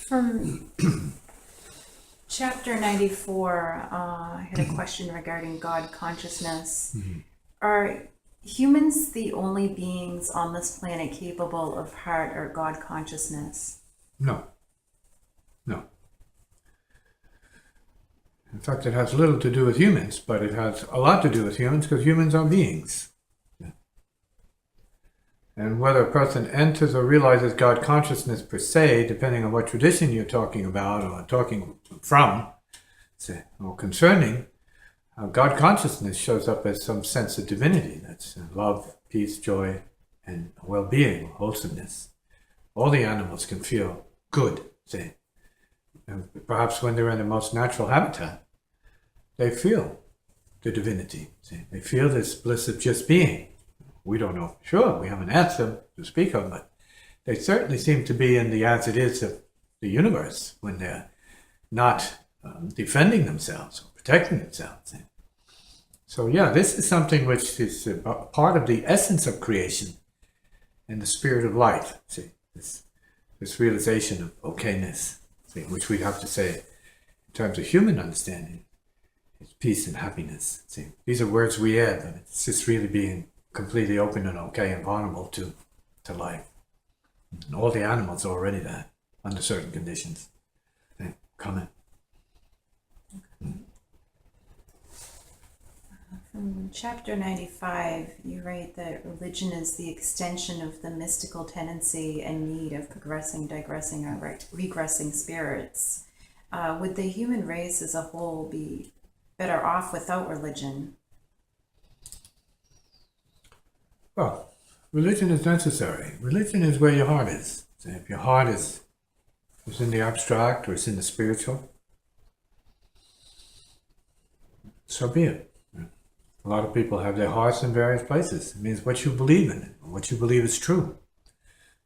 From chapter 94, I had a question regarding God consciousness. Are humans the only beings on this planet capable of heart or God consciousness? No. No. In fact, it has little to do with humans, but it has a lot to do with humans because humans are beings. And whether a person enters or realizes God consciousness per se, depending on what tradition you're talking about or talking from, or concerning, God consciousness shows up as some sense of divinity. That's love, peace, joy, and well-being, wholesomeness. All the animals can feel good, say. And perhaps when they're in their most natural habitat, they feel the divinity. See? They feel this bliss of just being. We don't know for sure. We haven't asked them to speak of, but they certainly seem to be in the as it is of the universe when they're not defending themselves or protecting themselves. So yeah, this is something which is a part of the essence of creation and the spirit of light. See, this realization of okayness, see, which we have to say in terms of human understanding, is peace and happiness. See, these are words we add, but it's just really being completely open and okay and vulnerable to life. And all the animals are already that, under certain conditions. Okay, comment. From chapter 95, you write that religion is the extension of the mystical tendency and need of progressing, digressing, or regressing spirits. Would the human race as a whole be better off without religion? Well, religion is necessary. Religion is where your heart is. So if your heart is in the abstract or it's in the spiritual, so be it. A lot of people have their hearts in various places. It means what you believe in, or what you believe is true.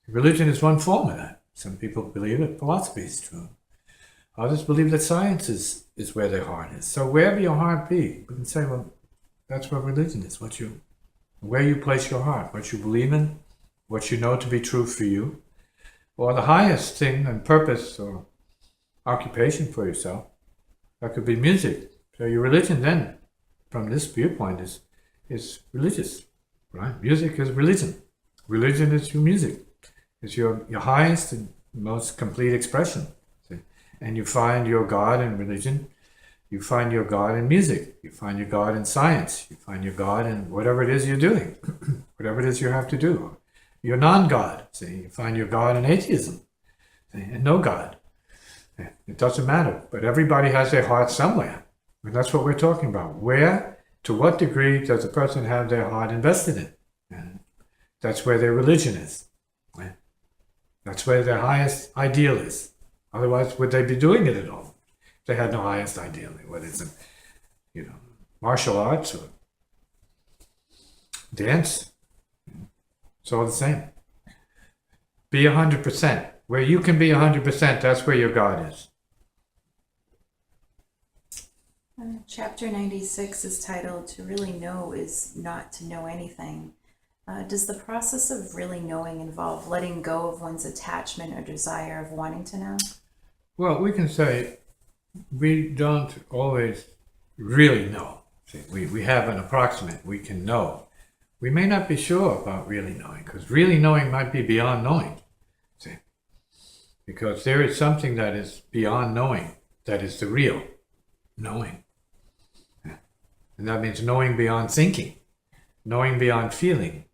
Religion is one form of that. Some people believe that philosophy is true. Others believe that science is where their heart is. So wherever your heart be, we can say, well, that's what religion is, where you place your heart, what you believe in, what you know to be true for you, or the highest thing and purpose or occupation for yourself. That could be music. So your religion then, from this viewpoint, is religious, right? Music is religion. Religion is your music. It's your highest and most complete expression. See? And you find your God in religion. You find your God in music. You find your God in science. You find your God in whatever it is you're doing, whatever it is you have to do. You're non-God. See, you find your God in atheism, see? And no God. It doesn't matter, but everybody has their heart somewhere. And that's what we're talking about. Where, to what degree does a person have their heart invested in? And that's where their religion is. Right? That's where their highest ideal is. Otherwise, would they be doing it at all? They had no highest ideal, whether it's in, martial arts or dance. It's all the same. Be 100%. Where you can be 100%, that's where your God is. Chapter 96 is titled, "To really know is not to know anything." Does the process of really knowing involve letting go of one's attachment or desire of wanting to know? Well, we can say we don't always really know. See, we have an approximate, we can know. We may not be sure about really knowing, because really knowing might be beyond knowing. See? Because there is something that is beyond knowing, that is the real knowing. And that means knowing beyond thinking, knowing beyond feeling.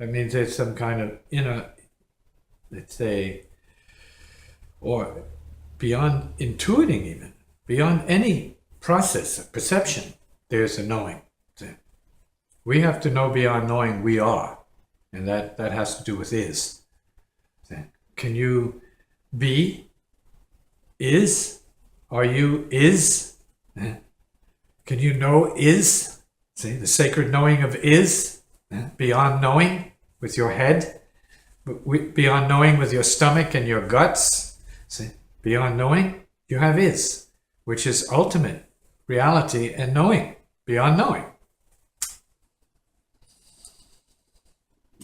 That means there's some kind of inner, let's say, or beyond intuiting even, beyond any process of perception, there's a knowing. We have to know beyond knowing we are, and that has to do with is. Can you be? Is? Are you is? Can you know is? See, the sacred knowing of is, beyond knowing with your head, beyond knowing with your stomach and your guts. See, beyond knowing, you have is, which is ultimate reality and knowing, beyond knowing.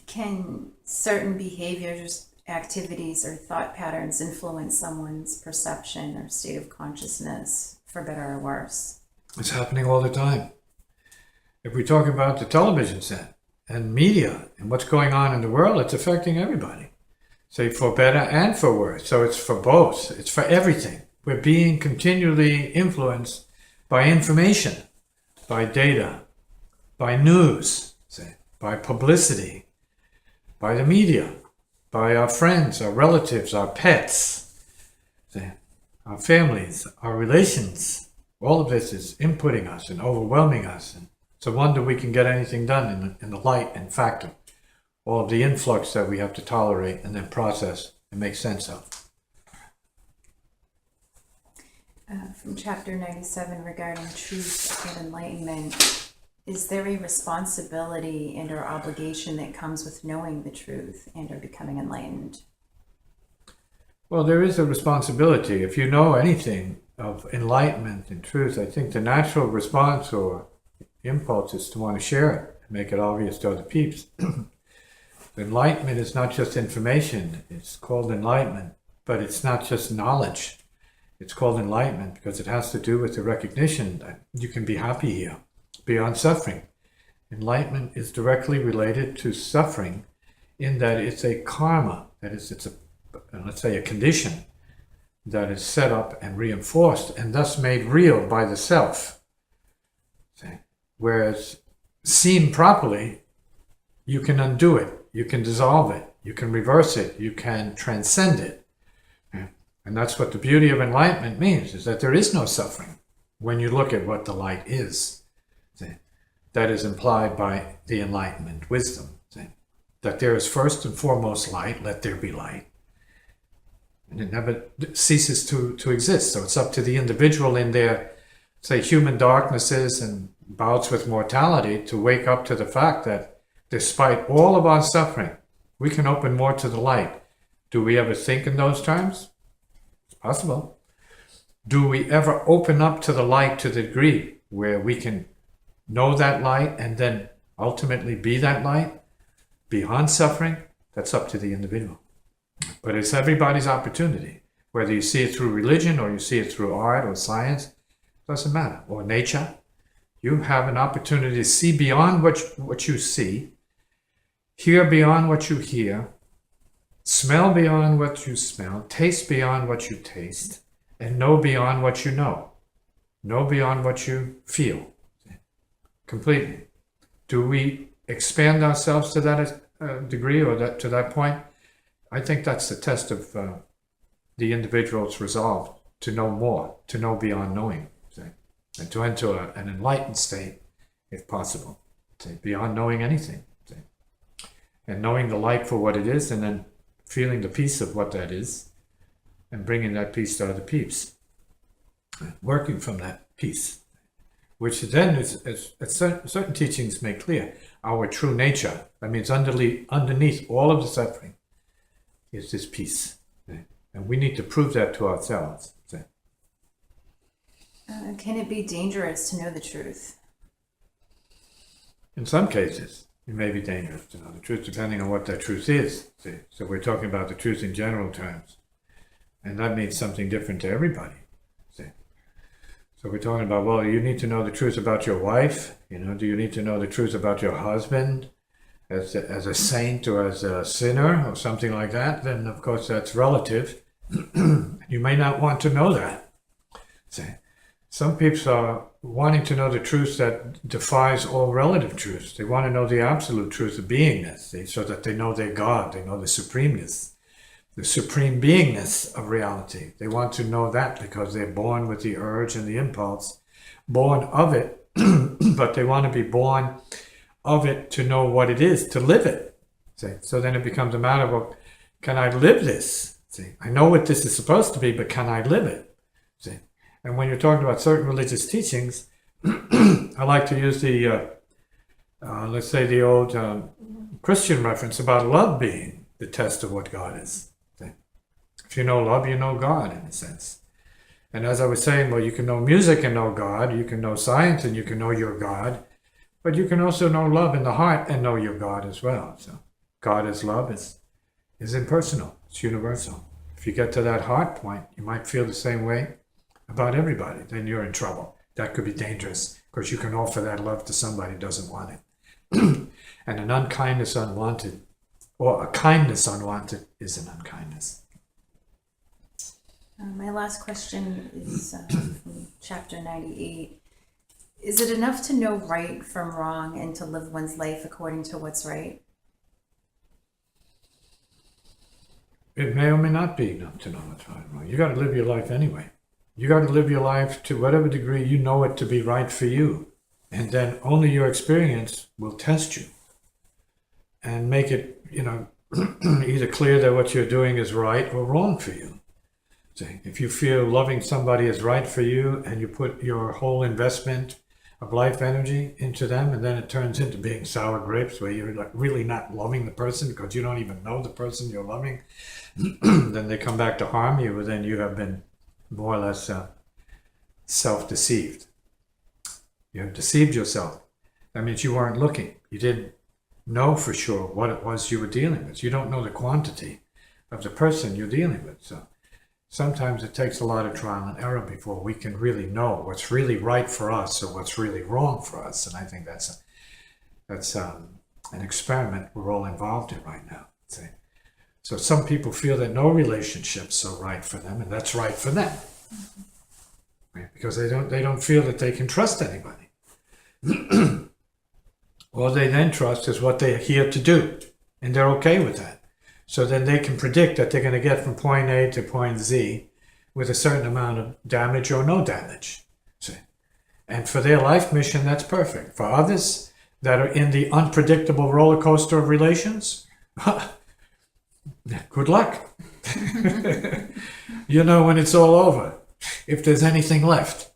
Can certain behaviors activities or thought patterns influence someone's perception or state of consciousness, for better or worse? It's happening all the time. If we talk about the television set and media and what's going on in the world, it's affecting everybody. Say for better and for worse. So it's for both. It's for everything. We're being continually influenced by information, by data, by news, say, by publicity, by the media, by our friends, our relatives, our pets, say, our families, our relations. All of this is inputting us and overwhelming us. And it's a wonder we can get anything done in the light and fact of all of the influx that we have to tolerate and then process and make sense of. From chapter 97 regarding truth and enlightenment, is there a responsibility and or obligation that comes with knowing the truth and or becoming enlightened? Well, there is a responsibility. If you know anything of enlightenment and truth, I think the natural response or impulse is to want to share it and make it obvious to other peeps. Enlightenment is not just information. It's called enlightenment, but it's not just knowledge. It's called enlightenment because it has to do with the recognition that you can be happy here, beyond suffering. Enlightenment is directly related to suffering in that it's a karma, that is, it's a, let's say, a condition that is set up and reinforced and thus made real by the self. Whereas seen properly, you can undo it, you can dissolve it, you can reverse it, you can transcend it. And that's what the beauty of enlightenment means, is that there is no suffering when you look at what the light is. That is implied by the enlightenment wisdom. That there is first and foremost light, let there be light. And it never ceases to exist. So it's up to the individual in their, say, human darknesses and bouts with mortality to wake up to the fact that despite all of our suffering, we can open more to the light. Do we ever think in those terms? It's possible. Do we ever open up to the light to the degree where we can know that light and then ultimately be that light beyond suffering? That's up to the individual. But it's everybody's opportunity. Whether you see it through religion or you see it through art or science, doesn't matter. Or nature. You have an opportunity to see beyond what you see, hear beyond what you hear, smell beyond what you smell, taste beyond what you taste, and know beyond what you know. Know beyond what you feel. Completely. Do we expand ourselves to that degree or to that point? I think that's the test of the individual's resolve to know more, to know beyond knowing, and to enter an enlightened state, if possible, beyond knowing anything, and knowing the light for what it is, and then feeling the peace of what that is, and bringing that peace to other peeps, working from that peace, which then is, as certain teachings make clear, our true nature. That means underneath all of the suffering is this peace. And we need to prove that to ourselves. Can it be dangerous to know the truth? In some cases, it may be dangerous to know the truth, depending on what that truth is. So we're talking about the truth in general terms. And that means something different to everybody. So we're talking about, well, you need to know the truth about your wife. Do you need to know the truth about your husband as a saint or as a sinner or something like that? Then, of course, that's relative. You may not want to know that. Some people are wanting to know the truth that defies all relative truths. They want to know the absolute truth of beingness, so that they know their God, they know the supremeness, the supreme beingness of reality. They want to know that because they're born with the urge and the impulse, born of it, but they want to be born of it to know what it is, to live it. So then it becomes a matter of, can I live this? I know what this is supposed to be, but can I live it? And when you're talking about certain religious teachings, I like to use the, let's say, the old Christian reference about love being the test of what God is. If you know love, you know God, in a sense. And as I was saying, well, you can know music and know God, you can know science and you can know your God, but you can also know love in the heart and know your God as well. So God is love, is impersonal. It's universal. If you get to that heart point, you might feel the same way about everybody. Then you're in trouble. That could be dangerous because you can offer that love to somebody who doesn't want it. And an unkindness unwanted, or a kindness unwanted, is an unkindness. My last question is from chapter 98. Is it enough to know right from wrong and to live one's life according to what's right? It may or may not be enough to know what's right and wrong. You got to live your life anyway. You got to live your life to whatever degree you know it to be right for you. And then only your experience will test you and make it, either clear that what you're doing is right or wrong for you. So if you feel loving somebody is right for you and you put your whole investment of life energy into them, and then it turns into being sour grapes where you're like really not loving the person because you don't even know the person you're loving, then they come back to harm you, and then you have been more or less self-deceived. You have deceived yourself. That means you weren't looking. You didn't know for sure what it was you were dealing with. You don't know the quantity of the person you're dealing with. So sometimes it takes a lot of trial and error before we can really know what's really right for us or what's really wrong for us. And I think that's an experiment we're all involved in right now. See? So some people feel that no relationship's so right for them, and that's right for them, right? Because they don't feel that they can trust anybody. All they then trust is what they're here to do, and they're okay with that. So then they can predict that they're going to get from point A to point Z with a certain amount of damage or no damage. See? And for their life mission, that's perfect. For others that are in the unpredictable roller coaster of relations, good luck. You know when it's all over, if there's anything left.